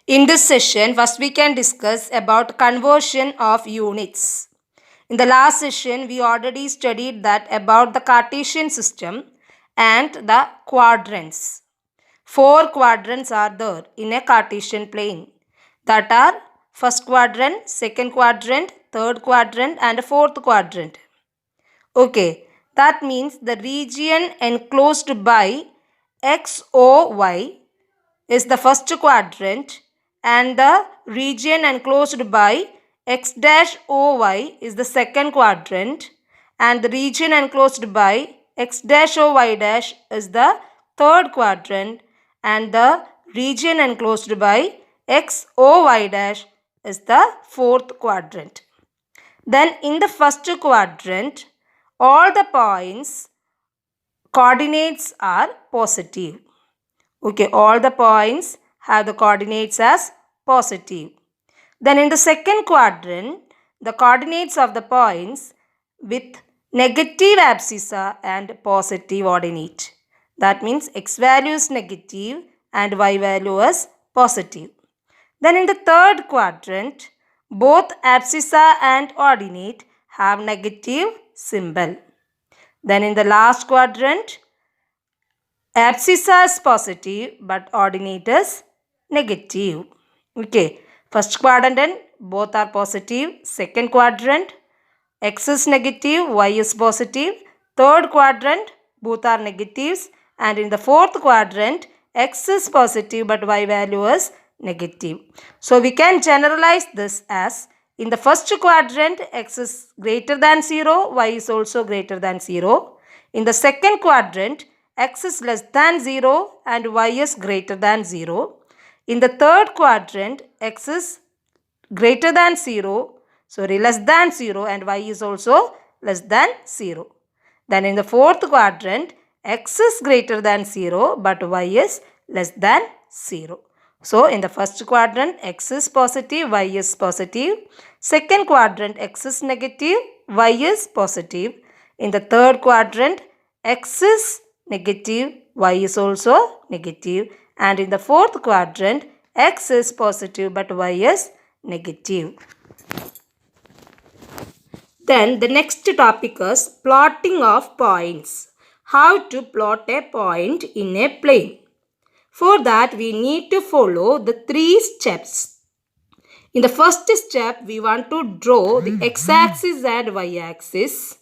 In this session, first we can discuss about conversion of units. In the last session, we already studied that about the Cartesian system and the quadrants. Four quadrants are there in a Cartesian plane. That are first quadrant, second quadrant, third quadrant and fourth quadrant. Okay, that means the region enclosed by XOY is the first quadrant and the region enclosed by X dash OY is the second quadrant and the region enclosed by X dash OY dash is the third quadrant and the region enclosed by XOY dash is the fourth quadrant. Then in the first quadrant, all the points coordinates are positive. Okay, all the points have the coordinates as positive. Then in the second quadrant, the coordinates of the points with negative abscissa and positive ordinate. That means x value is negative and y value is positive. Then in the third quadrant, both abscissa and ordinate have negative symbol. Then in the last quadrant, abscissa is positive but ordinate is negative. Okay, first quadrant both are positive. Second quadrant x is negative, y is positive. Third quadrant both are negatives. And in the fourth quadrant x is positive but y value is negative. So we can generalize this as in the first quadrant x is greater than 0, y is also greater than 0. In the second quadrant x is less than 0 and y is greater than 0. In the third quadrant x is greater than 0, sorry, less than 0 and y is also less than 0. Then in the fourth quadrant x is greater than 0 but y is less than 0. So in the first quadrant x is positive, y is positive. Second quadrant x is negative, y is positive. In the third quadrant x is negative, y is also negative. And in the fourth quadrant x is positive but y is negative. Then the next topic is plotting of points. How to plot a point in a plane. For that we need to follow the 3 steps. In the first step we want to draw the x-axis and y-axis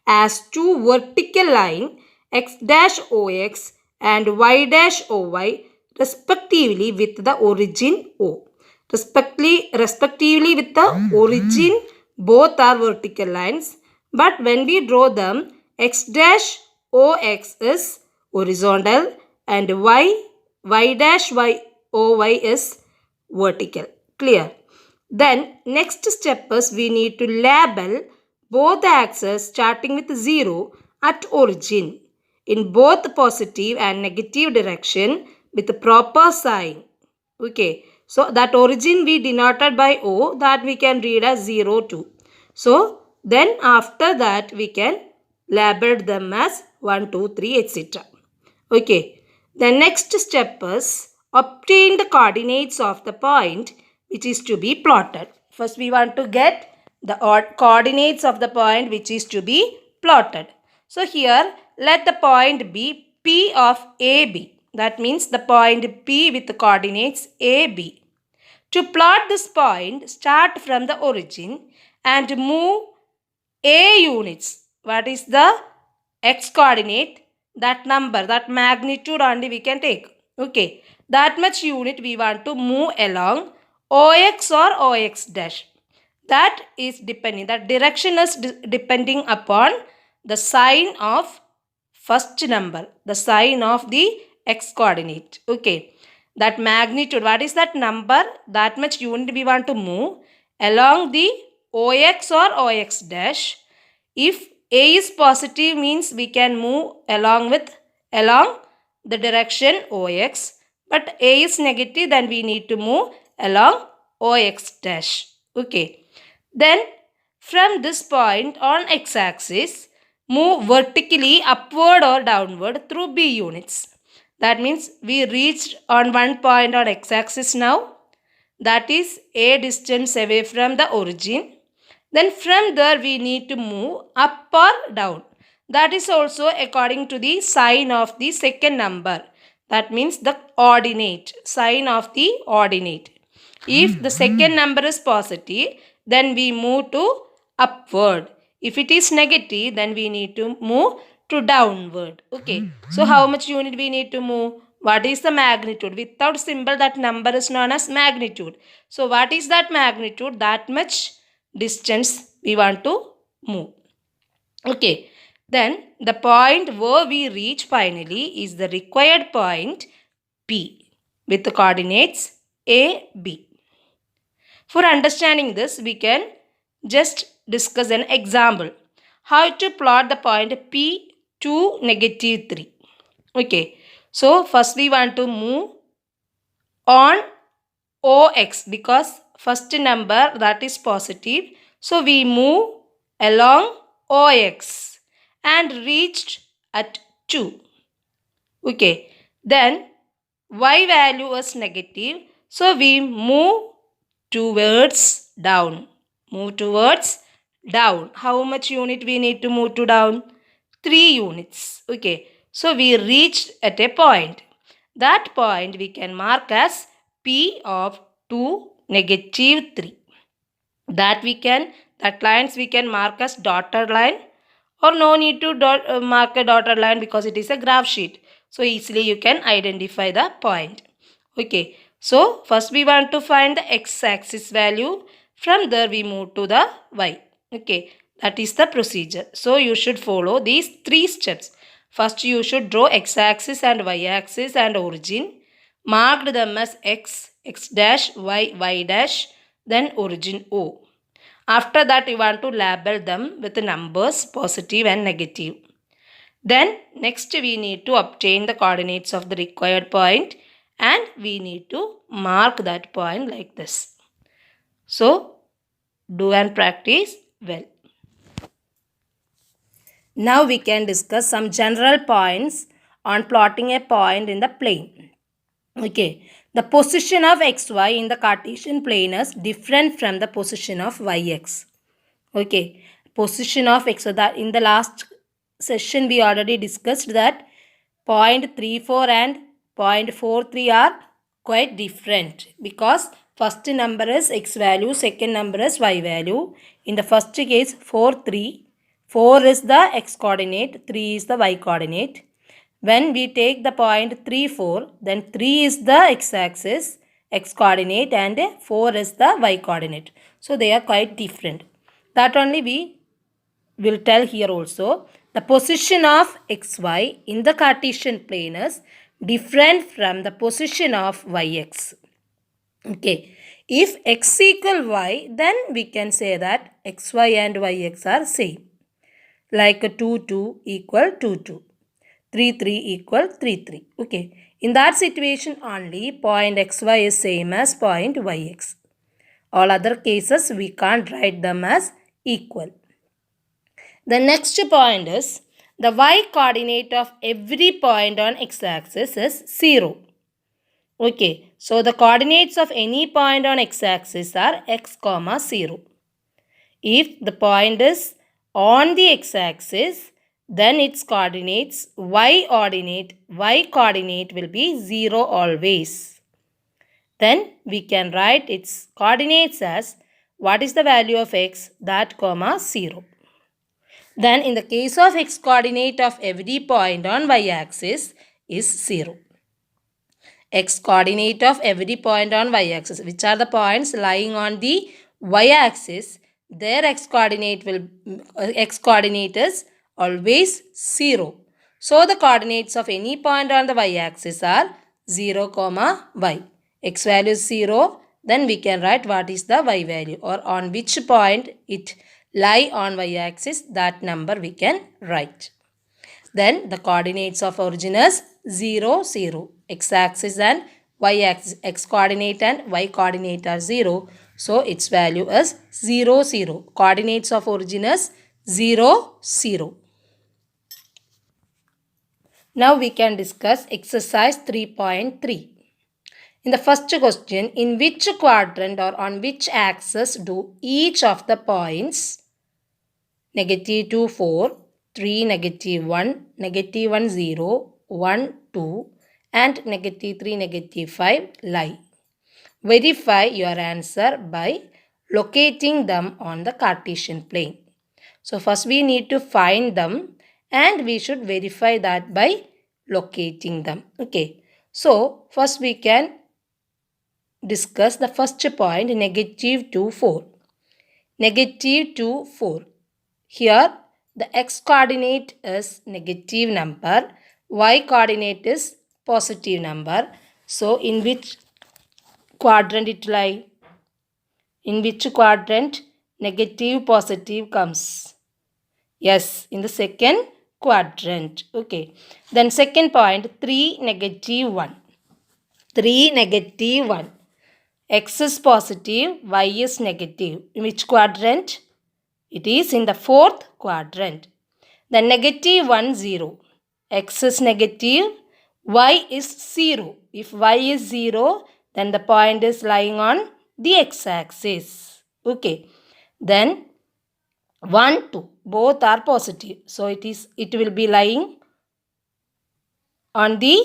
as two vertical lines x dash ox and y dash oy respectively with the origin O. Respectively with the origin, both are vertical lines, but when we draw them x dash ox is horizontal and y dash oy is vertical. Clear? Then next step is we need to label both the axes starting with 0 at origin in both positive and negative direction with the proper sign. Okay, so that origin we denoted by O, that we can read as 0, 2. So then after that we can label them as 1, 2, 3, etc. Okay, the next step is obtain the coordinates of the point which is to be plotted. First we want to get the coordinates of the point which is to be plotted. So here let the point be P of AB. That means the point P with the coordinates AB. To plot this point, start from the origin and move A units. What is the x coordinate? That number, that magnitude only we can take. Okay, that much unit we want to move along OX or OX dash. That is depending, that direction is depending upon the sign of first number, the sign of the x coordinate. Okay, that magnitude, what is that number? That much unit we want to move along the OX or OX dash. If A is positive means we can move along the direction OX. But A is negative, then we need to move along OX dash. Okay. Then from this point on x-axis, move vertically upward or downward through B units. That means we reached on one point on x-axis now. that is a distance away from the origin. Then from there we need to move up or down. That is also according to the sign of the second number. That means the ordinate, sign of the ordinate. If the second number is positive, then we move to upward. If it is negative, then we need to move to downward. Okay. So how much unit we need to move? What is the magnitude? Without symbol, that number is known as magnitude. So what is that magnitude? That much distance we want to move. Okay. Then the point where we reach finally is the required point P with the coordinates A, B. For understanding this, we can just discuss an example. How to plot the point P to negative 3. Okay. So, first we want to move on OX because first number that is positive. So, we move along OX and reached at 2. Okay. Then Y value is negative. So, we move towards down. Move towards down. How much unit we need to move to down? 3 units. Okay. So we reached at a point. That point we can mark as P of 2, negative 3. That lines we can mark as dotted line, or no need to mark a dotted line because it is a graph sheet. So easily you can identify the point. Okay. So first we want to find the x-axis value. From there we move to the y. Okay. That is the procedure. So you should follow these 3 steps. First you should draw x-axis and y-axis and origin. Mark them as x, x dash, y dash, then origin O. After that you want to label them with the numbers positive and negative. Then next we need to obtain the coordinates of the required point and we need to mark that point like this. So do and practice well. Now we can discuss some general points on plotting a point in the plane. Okay, the position of xy in the Cartesian plane is different from the position of yx. Okay, position of x, so that in the last session we already discussed that 0.34 and 0.43 are quite different because first number is x value, second number is y value. In the first case 4, 3. 4 is the x coordinate, 3 is the y coordinate. When we take the point 3, 4, then 3 is the x-axis, x coordinate, and 4 is the y coordinate. So they are quite different. That only we will tell here also. The position of xy in the Cartesian plane is different from the position of yx. Okay. If x equal y, then we can say that xy and yx are same. Like 2, 2 equal 2, 2. 3, 3 equal 3, 3. Okay. In that situation only, point xy is same as point yx. All other cases we can't write them as equal. The next point is the y coordinate of every point on x-axis is 0. Okay. So the coordinates of any point on x-axis are x, 0. If the point is on the x-axis, then its coordinates y coordinate will be 0 always. Then we can write its coordinates as what is the value of x, that 0. Then in the case of x coordinate of every point on y-axis is 0. X coordinate of every point on y-axis, which are the points lying on the y-axis, their x coordinate is always 0. So the coordinates of any point on the y-axis are 0, y. X value is 0. Then we can write what is the y value, or on which point it lie on y-axis, that number we can write. Then the coordinates of origin is 0, 0. X-axis and y-axis, x coordinate and y coordinate are 0. So its value is 0, 0. Coordinates of origin is 0, 0. Now we can discuss exercise 3.3. In the first question, in which quadrant or on which axis do each of the points -2, 4, 3, -1, -1, 0, 1, 2 and -3, -5 lie? Verify your answer by locating them on the Cartesian plane. So first we need to find them and we should verify that by locating them. Okay. So first we can discuss the first point, -2, 4. -2, 4. Here the x coordinate is negative number, y coordinate is positive number. So in which quadrant it lie? In which quadrant negative positive comes? Yes, in the second quadrant. Okay. Then second point, 3, -1. 3, -1. X is positive, y is negative. In which quadrant? It is in the fourth quadrant. Then -1, 0. X is negative, y is 0. If y is 0, then the point is lying on the x-axis. Okay. Then 1, 2. Both are positive. So it will be lying on the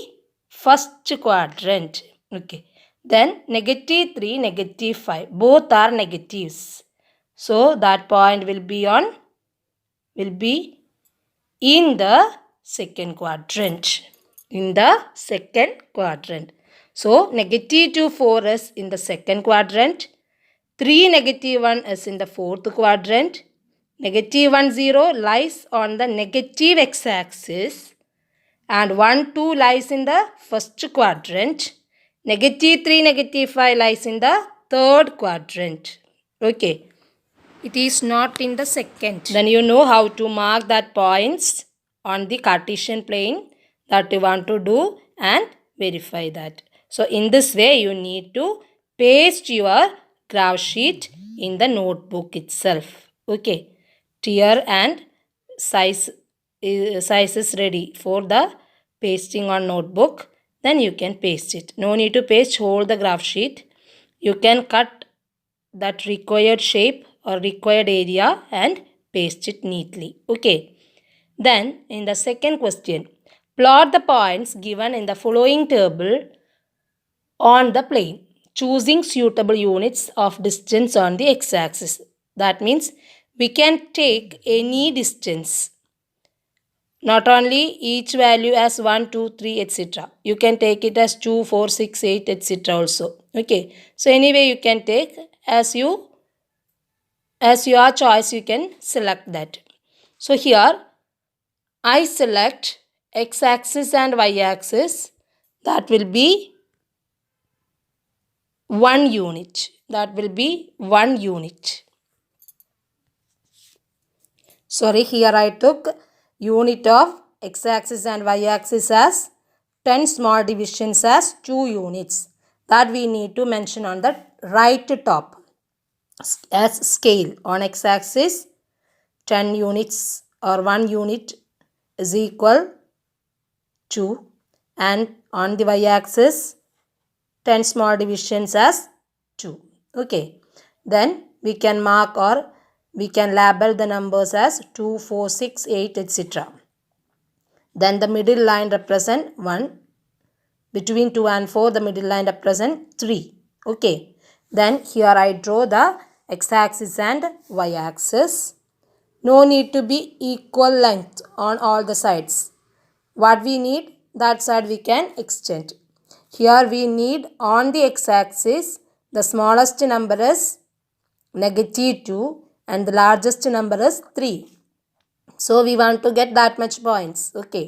first quadrant. Okay. Then -3, -5. Both are negatives. So that point will be in the second quadrant. In the second quadrant. So -2, 4 is in the second quadrant. 3, -1 is in the fourth quadrant. -1, 0 lies on the negative x-axis. And 1, 2 lies in the first quadrant. -3, -5 lies in the third quadrant. Okay. It is not in the second. Then you know how to mark that points on the Cartesian plane that you want to do and verify that. So in this way you need to paste your graph sheet in the notebook itself. Okay. Tier and size is ready for the pasting on notebook. Then you can paste it. No need to paste whole the graph sheet. You can cut that required shape or required area and paste it neatly. Okay. Then in the second question, plot the points given in the following table on the plane, choosing suitable units of distance on the x-axis. That means we can take any distance. Not only each value as 1, 2, 3, etc. You can take it as 2, 4, 6, 8, etc. also. Okay. So anyway you can take as your choice, you can select that. So here I select x-axis and y-axis. That will be 1 unit. That will be 1 unit. Sorry, here I took unit of x-axis and y-axis as 10 small divisions as 2 units. That we need to mention on the right top. As scale on x-axis 10 units or 1 unit is equal to, and on the y-axis 10 small divisions as 2. Okay. Then we can mark or we can label the numbers as 2, 4, 6, 8, etc. Then the middle line represent 1. Between 2 and 4 the middle line represent 3. Okay. Then here I draw the x-axis and y-axis. No need to be equal length on all the sides. What we need, that side we can extend. Here we need on the x-axis, the smallest number is -2 and the largest number is 3. So we want to get that much points. Okay.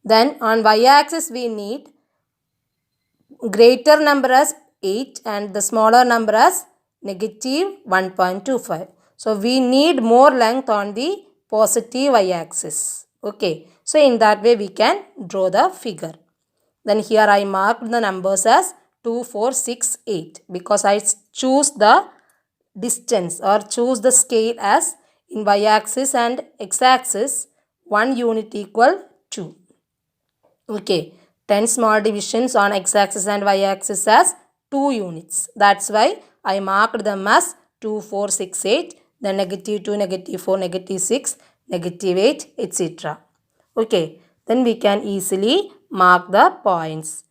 Then on y-axis we need greater number as 8 and the smaller number as -1.25. So we need more length on the positive y-axis. Okay. So in that way we can draw the figure. Then here I marked the numbers as 2, 4, 6, 8 because I choose the distance or choose the scale as in y-axis and x-axis 1 unit equal 2. Okay. 10 small divisions on x-axis and y-axis as 2 units. That's why I marked them as 2, 4, 6, 8, then negative 2, negative 4, negative 6, negative 8, etc. Okay, then we can easily mark the points.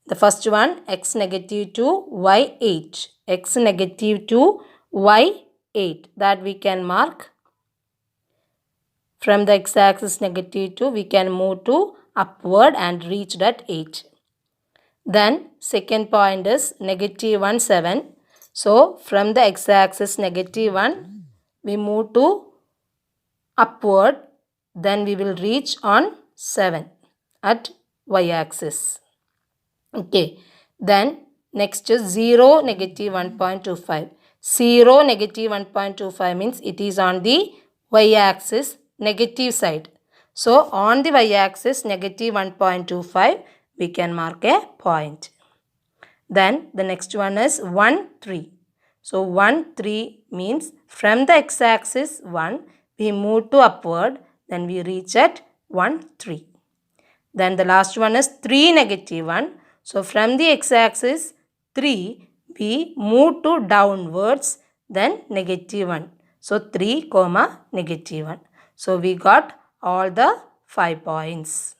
The first one, x negative 2, y 8. X negative 2, y 8. That we can mark. From the x-axis negative 2, we can move to upward and reach that 8. Then second point is negative 1, 7. So from the x-axis negative 1, we move to upward. Then we will reach on 7 at y-axis. Okay. Then next is 0, negative 1.25. 0, negative 1.25 means it is on the y-axis negative side. So on the y-axis negative 1.25 we can mark a point. Then the next one is 1, 3. So 1, 3 means from the x-axis 1 we move to upward, then we reach at 1, 3. Then the last one is 3, negative 1. So from the x-axis 3 we move to downwards, then negative 1. So 3, negative 1. So we got all the 5 points.